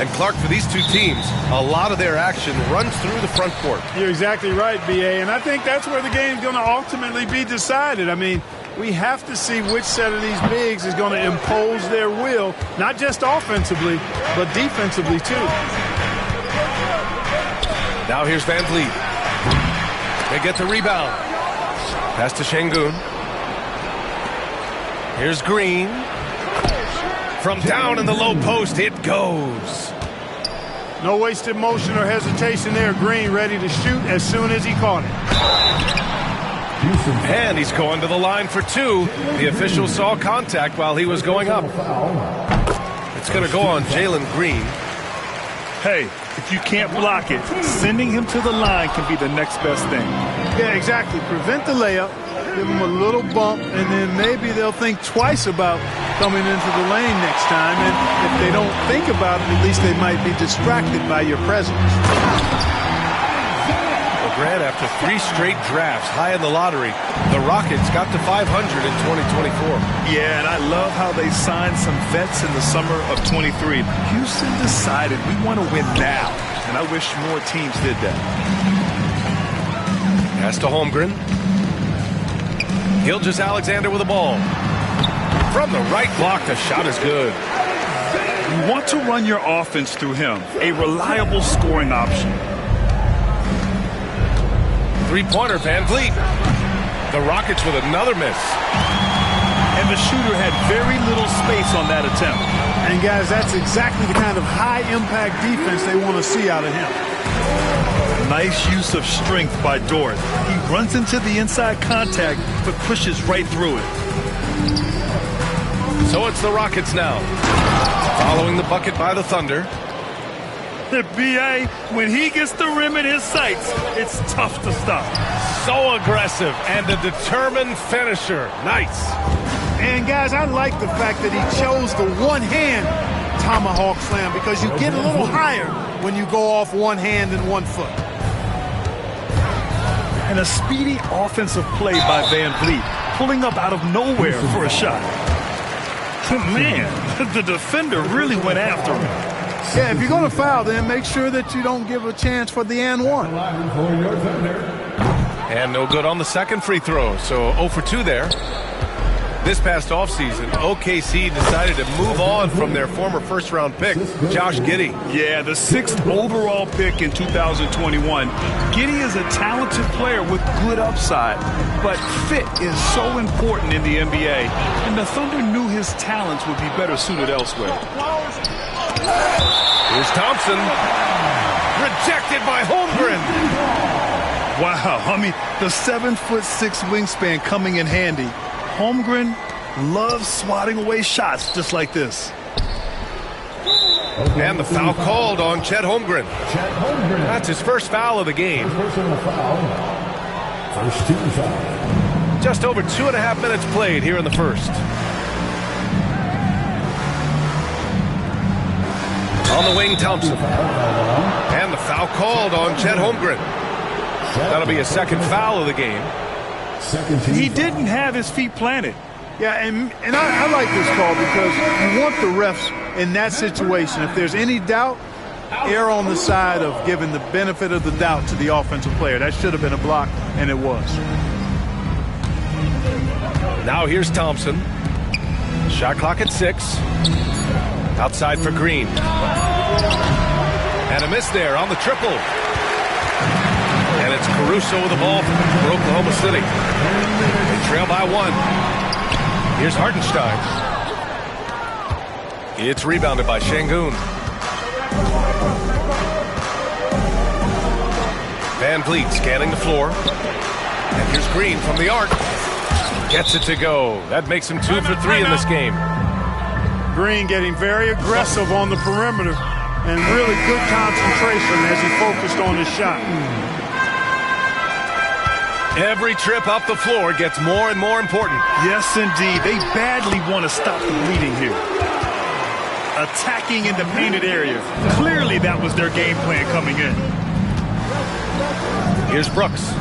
And Clark, for these two teams, a lot of their action runs through the front court. You're exactly right, B.A., and I think that's where the game's going to ultimately be decided. I mean, we have to see which set of these bigs is going to impose their will, not just offensively, but defensively, too. Now here's Van Vliet. They get the rebound. Pass to Şengün. Here's Green. From down in the low post, it goes. No wasted motion or hesitation there. Green ready to shoot as soon as he caught it. And he's going to the line for two. The official saw contact while he was going up. It's going to go on Jalen Green. Hey, if you can't block it, sending him to the line can be the next best thing. Yeah, exactly. Prevent the layup, give them a little bump, and then maybe they'll think twice about coming into the lane next time. And if they don't think about it, at least they might be distracted by your presence. Well, Grant, after 3 straight drafts high in the lottery, the Rockets got to 500 in 2024. Yeah, and I love how they signed some vets in the summer of 23. Houston decided we want to win now, and I wish more teams did that. Pass to Holmgren. Gilgeous-Alexander with the ball. From the right block, the shot is good. You want to run your offense through him, a reliable scoring option. Three-pointer, Van Vliet. The Rockets with another miss. And the shooter had very little space on that attempt. And, guys, that's exactly the kind of high-impact defense they want to see out of him. Nice use of strength by Dort. He runs into the inside contact, but pushes right through it. So it's the Rockets now. Following the bucket by the Thunder. The B.A., when he gets the rim in his sights, it's tough to stop. So aggressive and a determined finisher. Nice. And, guys, I like the fact that he chose the one-hand tomahawk slam because you get a little higher when you go off one hand and 1 foot. And a speedy offensive play by Van Vliet, pulling up out of nowhere for a shot. Man, the defender really went after him. Yeah, if you're going to foul, then make sure that you don't give a chance for the and 1. And no good on the second free throw, so 0 for 2 there. This past offseason, OKC decided to move on from their former first-round pick, Josh Giddey. Yeah, the 6th overall pick in 2021. Giddey is a talented player with good upside, but fit is so important in the NBA, and the Thunder knew his talents would be better suited elsewhere. Here's Thompson. Rejected by Holmgren. Wow, I mean, the 7'6" wingspan coming in handy. Holmgren loves swatting away shots just like this. And the foul called on Chet Holmgren. That's his first foul of the game. Just over 2.5 minutes played here in the first. On the wing, Thompson. And the foul called on Chet Holmgren. That'll be a second foul of the game. He didn't have his feet planted. Yeah, and I like this call because you want the refs in that situation. If there's any doubt, err on the side of giving the benefit of the doubt to the offensive player. That should have been a block, and it was. Now here's Thompson. Shot clock at 6. Outside for Green. And a miss there on the triple. And it's Caruso with the ball for Oklahoma City. They trail by 1. Here's Hartenstein. It's rebounded by Şengün. Van Vliet scanning the floor. And here's Green from the arc. Gets it to go. That makes him 2 for 3 in this game. Green getting very aggressive on the perimeter and really good concentration as he focused on his shot. Every trip up the floor gets more and more important. Yes, indeed. They badly want to stop the bleeding here. Attacking in the painted area. Clearly that was their game plan coming in. Here's Brooks.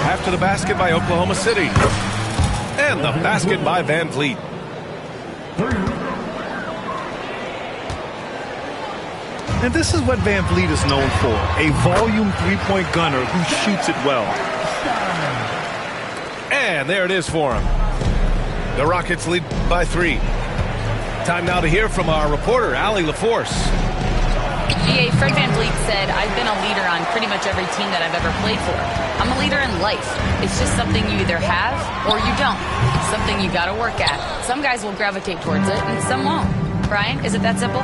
After the basket by Oklahoma City. And the basket by Van Vliet. And this is what Van Vliet is known for, a volume three-point gunner who shoots it well. And there it is for him. The Rockets lead by 3. Time now to hear from our reporter, Allie LaForce. GA, Fred Van Vliet said, I've been a leader on pretty much every team that I've ever played for. I'm a leader in life. It's just something you either have or you don't. Something you got to work at. Some guys will gravitate towards it and some won't. Brian, is it that simple?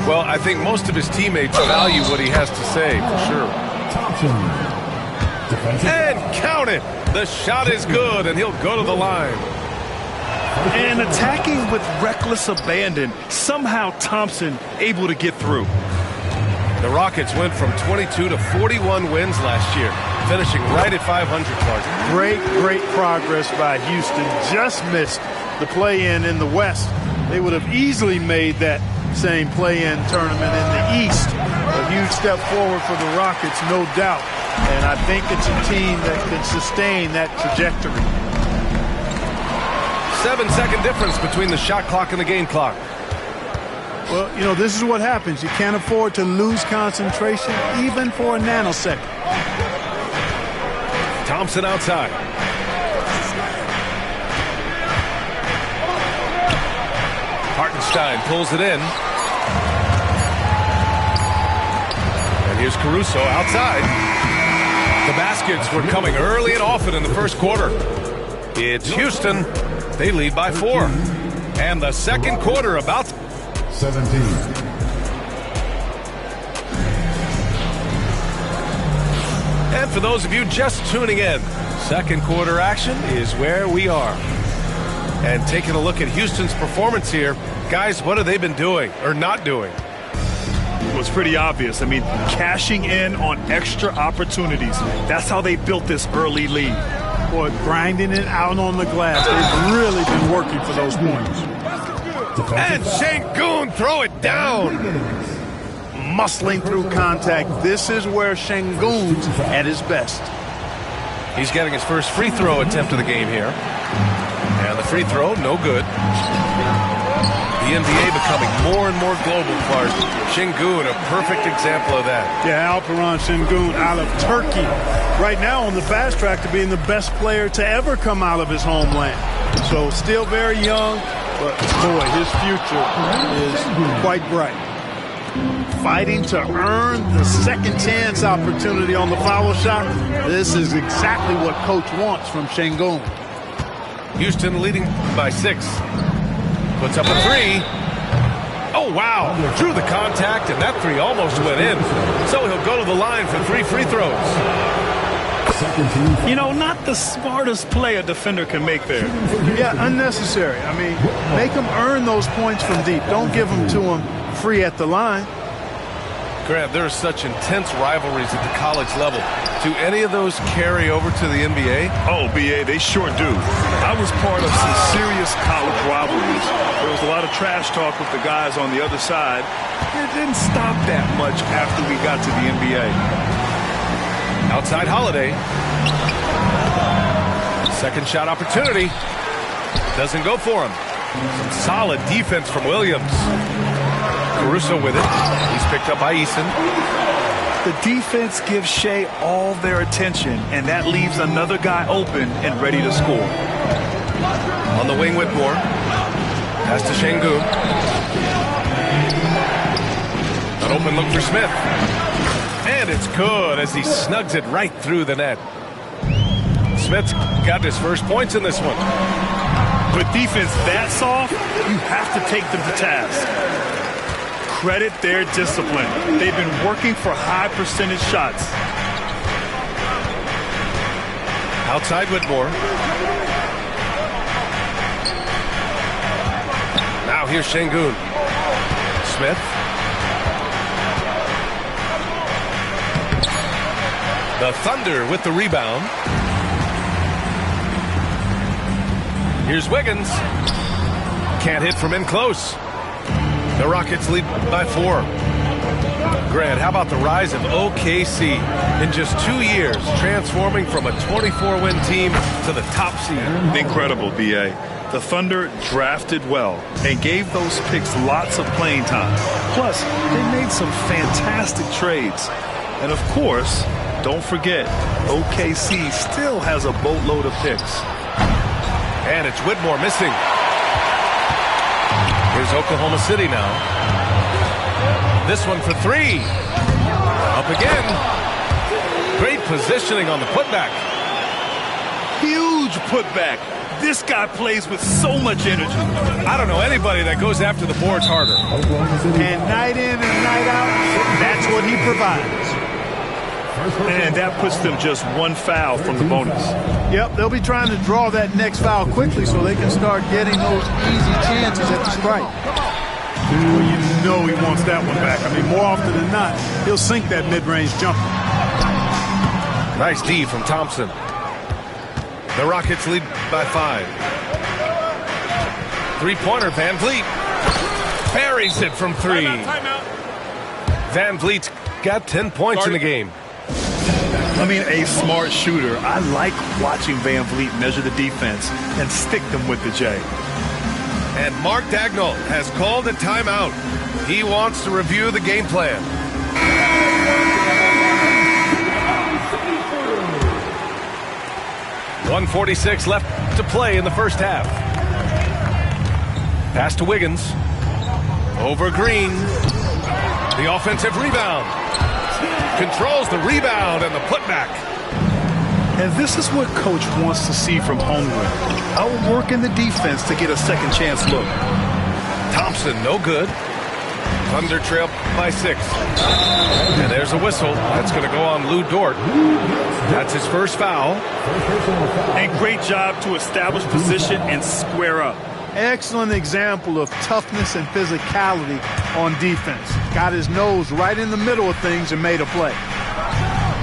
Well, I think most of his teammates value what he has to say, for sure. And count it! The shot is good, and he'll go to the line. And attacking with reckless abandon, somehow Thompson able to get through. The Rockets went from 22 to 41 wins last year, finishing right at 500, Clark. Great progress by Houston. Just missed the play-in in the West. They would have easily made that same play-in tournament in the East. A huge step forward for the Rockets, no doubt. And I think it's a team that can sustain that trajectory. 7-second difference between the shot clock and the game clock. Well, you know, this is what happens. You can't afford to lose concentration even for a nanosecond. Thompson outside. Hartenstein pulls it in. And here's Caruso outside. The baskets were coming early and often in the first quarter. It's Houston. They lead by 4. And the second quarter about 17. And for those of you just tuning in, second quarter action is where we are. And taking a look at Houston's performance here, guys, what have they been doing or not doing? Well, it's pretty obvious. I mean, cashing in on extra opportunities. That's how they built this early lead. Boy, grinding it out on the glass. They've really been working for those points. And Şengün throw it down. Muscling through contact. This is where Şengün's at his best. He's getting his first free throw attempt of the game here. And the free throw, no good. The NBA becoming more and more global, Clark. Şengün, a perfect example of that. Yeah, Alperen Şengün out of Turkey. Right now on the fast track to being the best player to ever come out of his homeland. So still very young, but boy, his future is quite bright. Fighting to earn the second chance opportunity on the foul shot. This is exactly what coach wants from Şengün. Houston leading by 6. Puts up a 3. Oh, wow. Drew the contact, and that 3 almost went in. So he'll go to the line for 3 free throws. You know, not the smartest play a defender can make there. Yeah, unnecessary. I mean, make them earn those points from deep. Don't give them to them free at the line. Grant, there are such intense rivalries at the college level. Do any of those carry over to the NBA? Oh, BA, they sure do. I was part of some serious college rivalries. There was a lot of trash talk with the guys on the other side. It didn't stop that much after we got to the NBA. Outside Holiday. Second shot opportunity. Doesn't go for him. Some solid defense from Williams. Caruso with it. He's picked up by Eason. The defense gives Shea all their attention, and that leaves another guy open and ready to score. On the wing, Whitmore. Pass to Şengün. An open look for Smith. And it's good as he snugs it right through the net. Smith's got his first points in this one. With defense that soft, you have to take them to task. Credit their discipline. They've been working for high percentage shots. Outside Whitmore. Now here's Şengün. Smith. The Thunder with the rebound. Here's Wiggins. Can't hit from in close. The Rockets lead by 4. Grant, how about the rise of OKC in just 2 years, transforming from a 24-win team to the top seed? Incredible, BA. The Thunder drafted well and gave those picks lots of playing time. Plus, they made some fantastic trades. And of course, don't forget, OKC still has a boatload of picks. And it's Whitmore missing. Here's Oklahoma City now. This one for three. Up again. Great positioning on the putback. Huge putback. This guy plays with so much energy. I don't know anybody that goes after the boards harder. And night in and night out, that's what he provides. And that puts them just one foul from the bonus. Yep, they'll be trying to draw that next foul quickly so they can start getting those easy chances at the strike. Well, you know he wants that one back. I mean, more often than not, he'll sink that mid-range jumper. Nice D from Thompson. The Rockets lead by 5. Three-pointer, Van Vliet. Buries it from 3. Van Vliet's got 10 points in the game. I mean, a smart shooter. I like watching Van Vliet measure the defense and stick them with the J. And Mark Dagnall has called a timeout. He wants to review the game plan. .146 left to play in the first half. Pass to Wiggins. Over Green. The offensive rebound. Controls the rebound and the putback. And this is what Coach wants to see from Holmgren. Outworking the defense to get a second chance look. Thompson, no good. Thunder trail by 6. And there's a whistle. That's going to go on Lou Dort. That's his first foul. And great job to establish position and square up. Excellent example of toughness and physicality on defense. Got his nose right in the middle of things and made a play.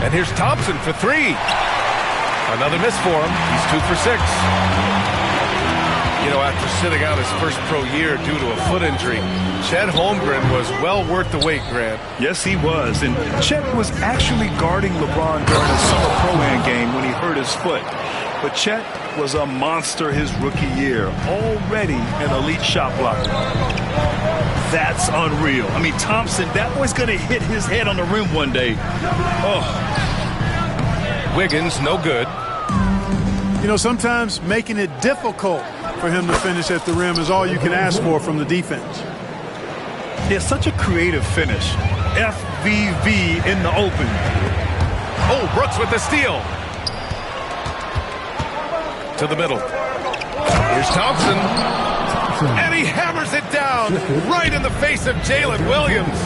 And here's Thompson for 3. Another miss for him. He's 2 for 6. You know, after sitting out his first pro year due to a foot injury, Chet Holmgren was well worth the wait, Grant. Yes, he was. And Chet was actually guarding LeBron during a summer pro-am game when he hurt his foot. But Chet was a monster his rookie year, already an elite shot blocker. That's unreal. I mean, Thompson, that boy's going to hit his head on the rim one day. Oh. Wiggins, no good. You know, sometimes making it difficult for him to finish at the rim is all you can ask for from the defense. It's such a creative finish. FVV in the open. Oh, Brooks with the steal. To the middle. Here's Thompson. And he hammers it down right in the face of Jalen Williams.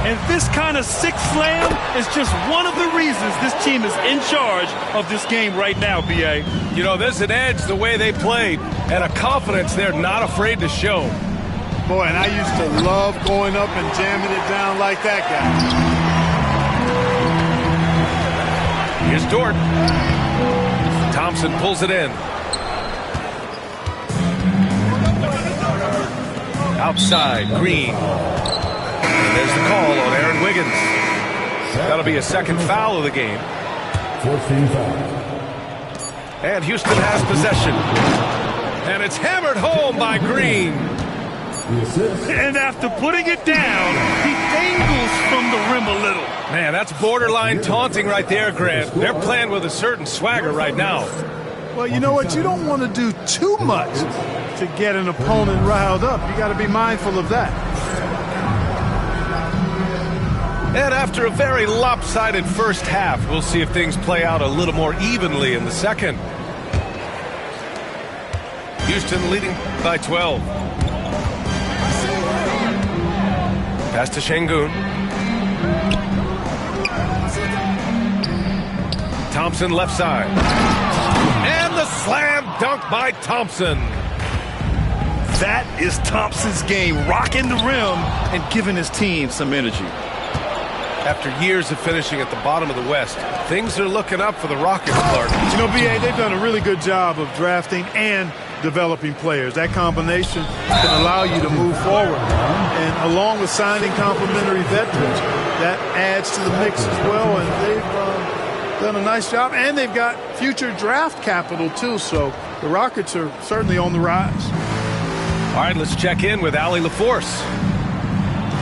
And this kind of six slam is just one of the reasons this team is in charge of this game right now, B.A. You know, there's an edge the way they played and a confidence they're not afraid to show. Boy, and I used to love going up and jamming it down like that guy. Here's Dort. Thompson pulls it in. Outside, Green. And there's the call on Aaron Wiggins. That'll be a second foul of the game. And Houston has possession. And it's hammered home by Green. And after putting it down, he dangles from the rim a little. Man, that's borderline taunting right there, Grant. They're playing with a certain swagger right now. Well, you know what? You don't want to do too much to get an opponent riled up. You got to be mindful of that. And after a very lopsided first half, we'll see if things play out a little more evenly in the second. Houston leading by 12. Pass to Şengün. Thompson left side. And the slam dunk by Thompson. That is Thompson's game, rocking the rim and giving his team some energy. After years of finishing at the bottom of the West, things are looking up for the Rockets, Clark. You know, B.A., they've done a really good job of drafting and developing players. That combination can allow you to move forward. And along with signing complementary veterans, that adds to the mix as well. And done a nice job, and they've got future draft capital too, so the Rockets are certainly on the rise. All right, let's check in with Allie LaForce.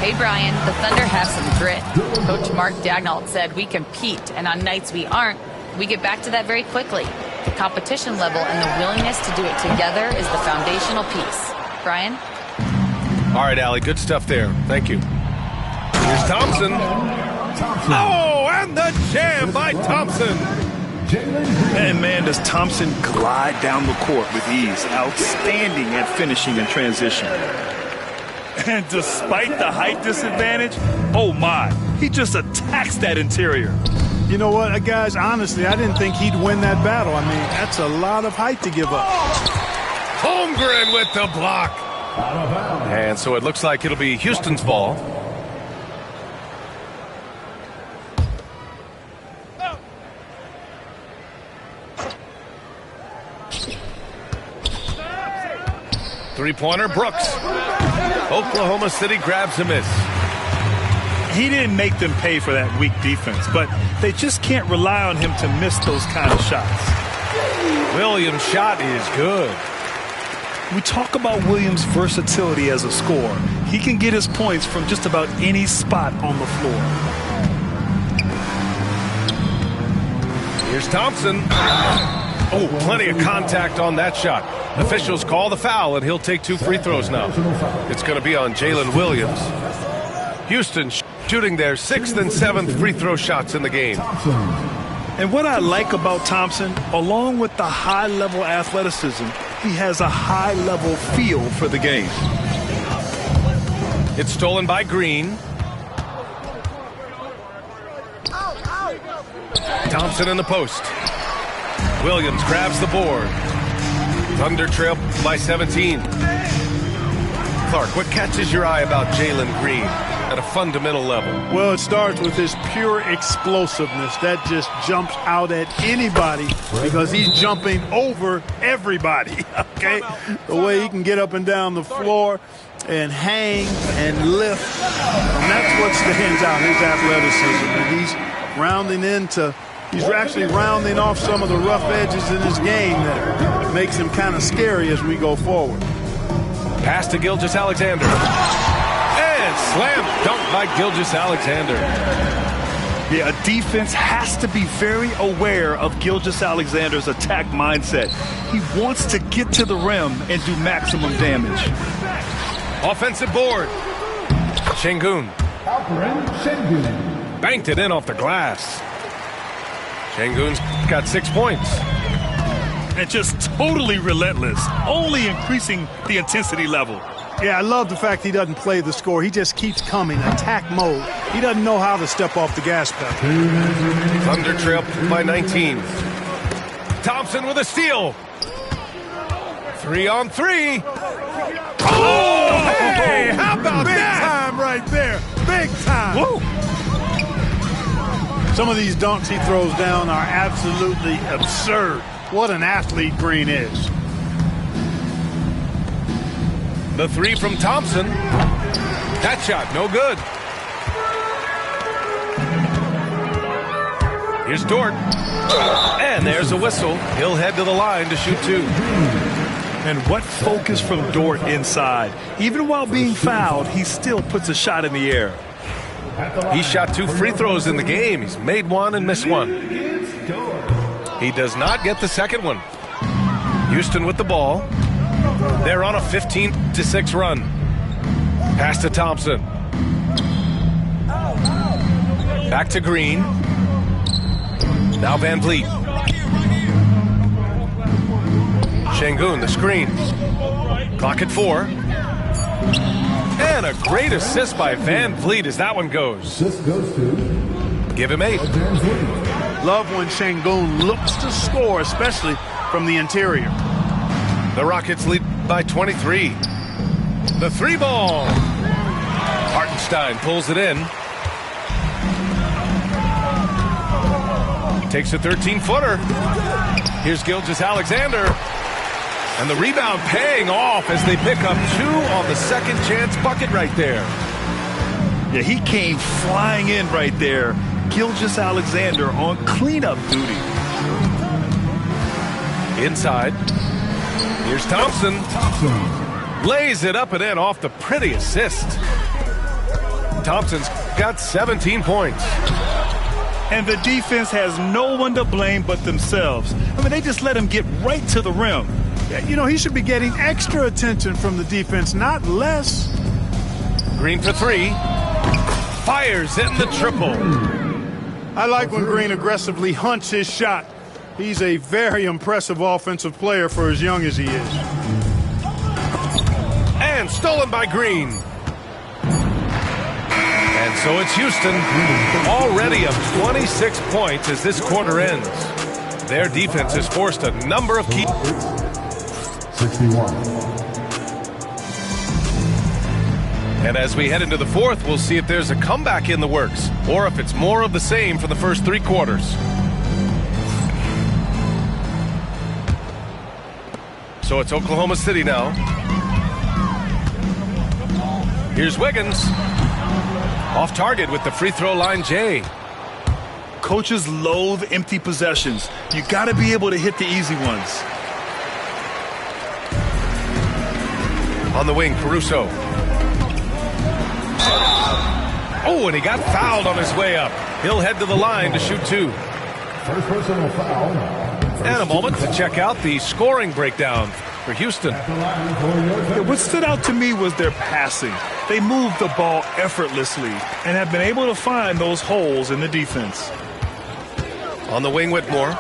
Hey, Brian, the Thunder have some grit. Coach Mark Daigneault said we compete, and on nights we aren't, we get back to that very quickly. The competition level and the willingness to do it together is the foundational piece. Brian? All right, Allie, good stuff there. Thank you. Here's Thompson. Oh, and the jam by Thompson. And man, does Thompson glide down the court with ease. Outstanding at finishing in transition. And despite the height disadvantage, oh my, he just attacks that interior. You know what, guys, honestly, I didn't think he'd win that battle. I mean, that's a lot of height to give up. Holmgren with the block. And so it looks like it'll be Houston's ball. Three-pointer, Brooks. Oklahoma City grabs a miss. He didn't make them pay for that weak defense, but they just can't rely on him to miss those kind of shots. Williams' shot is good. We talk about Williams' versatility as a scorer. He can get his points from just about any spot on the floor. Here's Thompson. Oh, plenty of contact on that shot. Officials call the foul, and he'll take 2 free throws now. It's going to be on Jalen Williams. Houston shooting their 6th and 7th free throw shots in the game. And what I like about Thompson, along with the high-level athleticism, he has a high-level feel for the game. It's stolen by Green. Thompson in the post. Williams grabs the board. Thunder trail by 17. Clark, what catches your eye about Jalen Green at a fundamental level? Well, it starts with his pure explosiveness. That just jumps out at anybody because he's jumping over everybody, okay? The way he can get up and down the floor and hang and lift, and that's what stands out, his athleticism. And he's actually rounding off some of the rough edges in his game that makes him kind of scary as we go forward. Pass to Gilgeous-Alexander. And slam dunk by Gilgeous-Alexander. Yeah, a defense has to be very aware of Gilgeous-Alexander's attack mindset. He wants to get to the rim and do maximum damage. Offensive board. Şengün. Banked it in off the glass. Şengün's got 6 points. And just totally relentless, only increasing the intensity level. Yeah, I love the fact he doesn't play the score. He just keeps coming, attack mode. He doesn't know how to step off the gas pedal. Thunder trail by 19. Thompson with a steal. 3-on-3. Oh, hey, how about Big that? time right there. Big time. Whoa. Some of these dunks he throws down are absolutely absurd. What an athlete Green is. The 3 from Thompson. That shot, no good. Here's Dort. And there's a whistle. He'll head to the line to shoot 2. And what focus from Dort inside. Even while being fouled, he still puts a shot in the air. He shot 2 free throws in the game. He's made 1 and missed 1. He does not get the second one. Houston with the ball. They're on a 15-6 run. Pass to Thompson. Back to Green. Now Van Vliet. Şengün, the screen. Clock at 4. And a great assist by Van Vliet as that one goes. Give him 8. Love when Şengün looks to score, especially from the interior. The Rockets lead by 23. The 3 ball. Hartenstein pulls it in. Takes a 13-footer. Here's Gilgeous-Alexander. And the rebound paying off as they pick up 2 on the second chance bucket right there. Yeah, he came flying in right there. Gilgeous-Alexander on cleanup duty. Inside. Here's Thompson. Lays it up and in off the pretty assist. Thompson's got 17 points. And the defense has no one to blame but themselves. I mean, they just let him get right to the rim. You know, he should be getting extra attention from the defense, not less. Green for three. Fires in the triple. I like when Green aggressively hunts his shot. He's a very impressive offensive player for as young as he is. And stolen by Green. And so it's Houston, already up 26 points as this quarter ends. Their defense has forced a number of key... 61. And as we head into the fourth, we'll see if there's a comeback in the works, or if it's more of the same for the first three quarters. So it's Oklahoma City now. Here's Wiggins. Off target with the free throw line, Jay. Coaches loathe empty possessions. You got to be able to hit the easy ones. On the wing, Caruso. Oh, and he got fouled on his way up. He'll head to the line to shoot two. First personal foul. And a moment to check out the scoring breakdown for Houston. What stood out to me was their passing. They moved the ball effortlessly and have been able to find those holes in the defense. On the wing, Whitmore.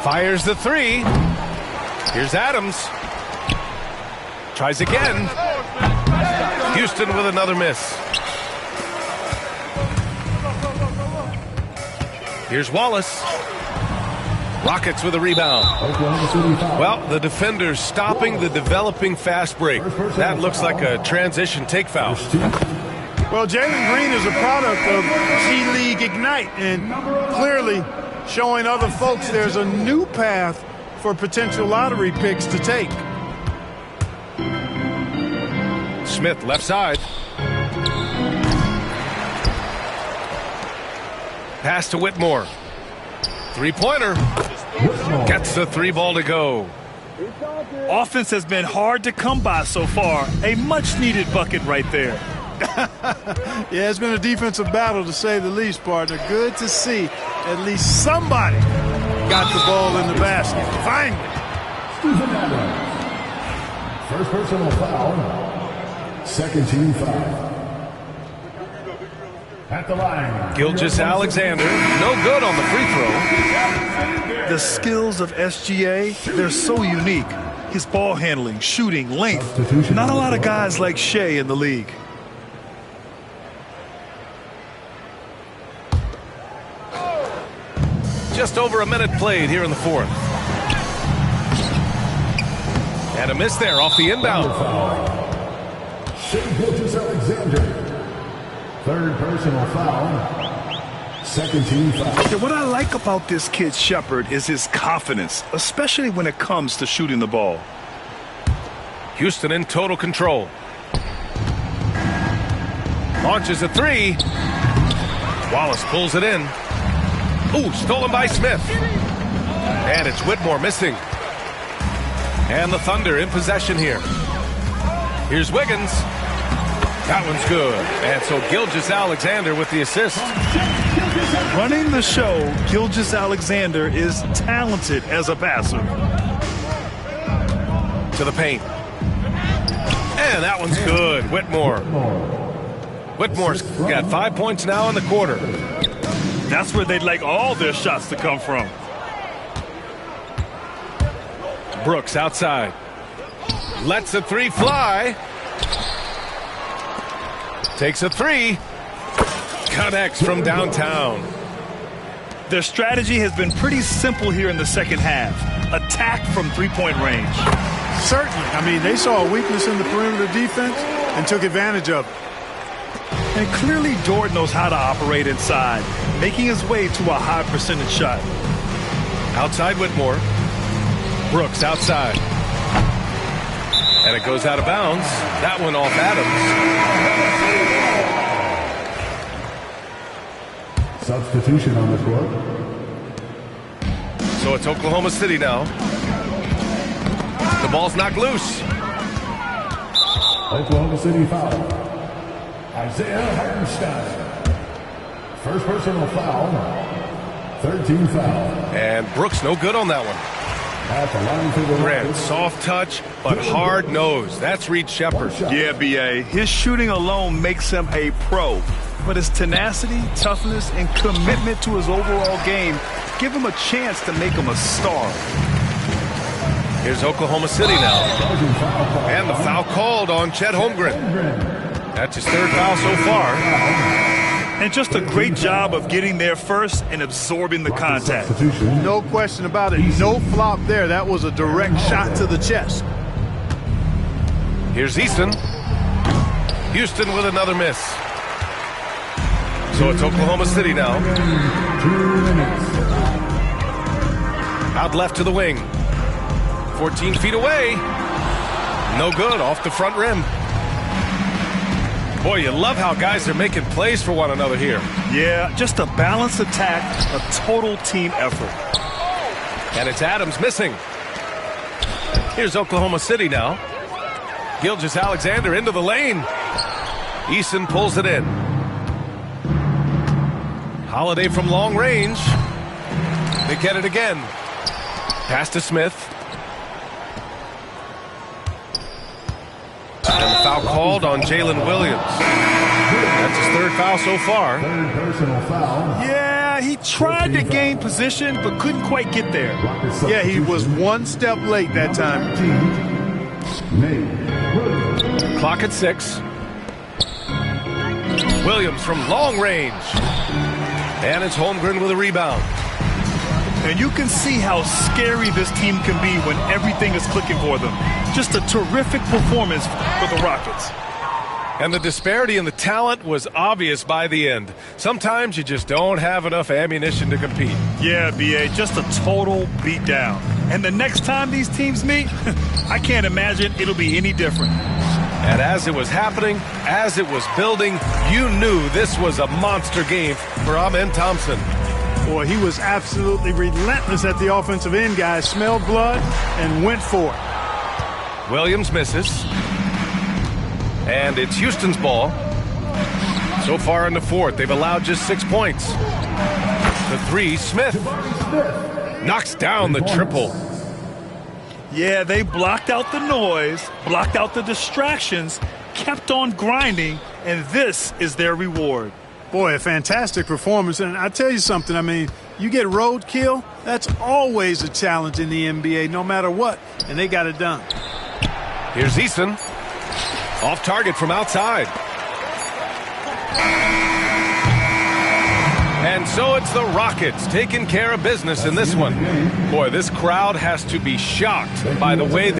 Fires the three. Here's Adams. Tries again. Houston with another miss. Here's Wallace. Rockets with a rebound. Well, the defender's stopping the developing fast break. That looks like a transition take foul. Well, Jalen Green is a product of G League Ignite, and clearly showing other folks there's a new path for potential lottery picks to take. Smith, left side. Pass to Whitmore. Three-pointer. Gets the three ball to go. Offense has been hard to come by so far. A much-needed bucket right there. Yeah, it's been a defensive battle, to say the least, partner. Good to see at least somebody got the ball in the basket. Finally. First personal foul. Second team foul. At the line. Gilgeous-Alexander, no good on the free throw. The skills of SGA, they're so unique. His ball handling, shooting, length. Not a lot of guys like Shea in the league. Just over a minute played here in the fourth. And a miss there off the inbound. Gilgeous-Alexander. Third personal foul. Second team foul. What I like about this kid Shepherd is his confidence, especially when it comes to shooting the ball. Houston in total control. Launches a three. Wallace pulls it in. Ooh, stolen by Smith. And it's Whitmore missing. And the Thunder in possession here. Here's Wiggins. That one's good. And so Gilgeous-Alexander with the assist. Running the show, Gilgeous-Alexander is talented as a passer. To the paint. And that one's good. Whitmore. Whitmore's got 5 points now in the quarter. That's where they'd like all their shots to come from. Brooks outside. Lets a three fly. Takes a three. Connects from downtown. Their strategy has been pretty simple here in the second half. Attack from three-point range. Certainly. I mean, they saw a weakness in the perimeter defense and took advantage of it. And clearly Jordan knows how to operate inside, making his way to a high percentage shot. Outside Whitmore. Brooks outside. And it goes out of bounds. That one off Adams. Substitution on the court. So it's Oklahoma City now. The ball's knocked loose. Oklahoma City foul. Isaiah Hartenstein. First personal foul. 13 foul. And Brooks no good on that one. At the line for the Grant, Rockets. soft touch, but hard nose. That's Reed Shepherd. Yeah, B.A. His shooting alone makes him a pro. But his tenacity, toughness, and commitment to his overall game give him a chance to make him a star. Here's Oklahoma City now. And the foul called on Chet Holmgren. That's his third foul so far. And just a great job of getting there first and absorbing the contact. Substitution. No question about it. No flop there. That was a direct shot to the chest. Here's Easton. Houston with another miss. So it's Oklahoma City now. 2 minutes. Out left to the wing. 14 feet away. No good, off the front rim. Boy, you love how guys are making plays for one another here. Yeah, just a balanced attack, a total team effort. And it's Adams missing. Here's Oklahoma City now. Gilgeous-Alexander into the lane. Eason pulls it in. Holiday from long range. They get it again. Pass to Smith. And the foul called on Jalen Williams. That's his third foul so far. Third personal foul. Yeah, he tried to gain position, but couldn't quite get there. Rockets Yeah, he was substitution. one step late that time. Nate Williams. Clock at 6. Williams from long range. And it's Holmgren with a rebound. And you can see how scary this team can be when everything is clicking for them. Just a terrific performance for the Rockets. And the disparity in the talent was obvious by the end. Sometimes you just don't have enough ammunition to compete. Yeah, B.A., just a total beatdown. And the next time these teams meet, I can't imagine it'll be any different. And as it was happening, as it was building, you knew this was a monster game for Amen Thompson. Boy, he was absolutely relentless at the offensive end, guys. Smelled blood and went for it. Williams misses. And it's Houston's ball. So far in the fourth, they've allowed just 6 points. The three, Smith knocks down the triple. Yeah, they blocked out the noise, blocked out the distractions, kept on grinding, and this is their reward. Boy, a fantastic performance. And I tell you something, I mean, you get roadkill, that's always a challenge in the NBA, no matter what. And they got it done. Here's Eason. Off target from outside. And so it's the Rockets taking care of business in this one. Boy, this crowd has to be shocked by the way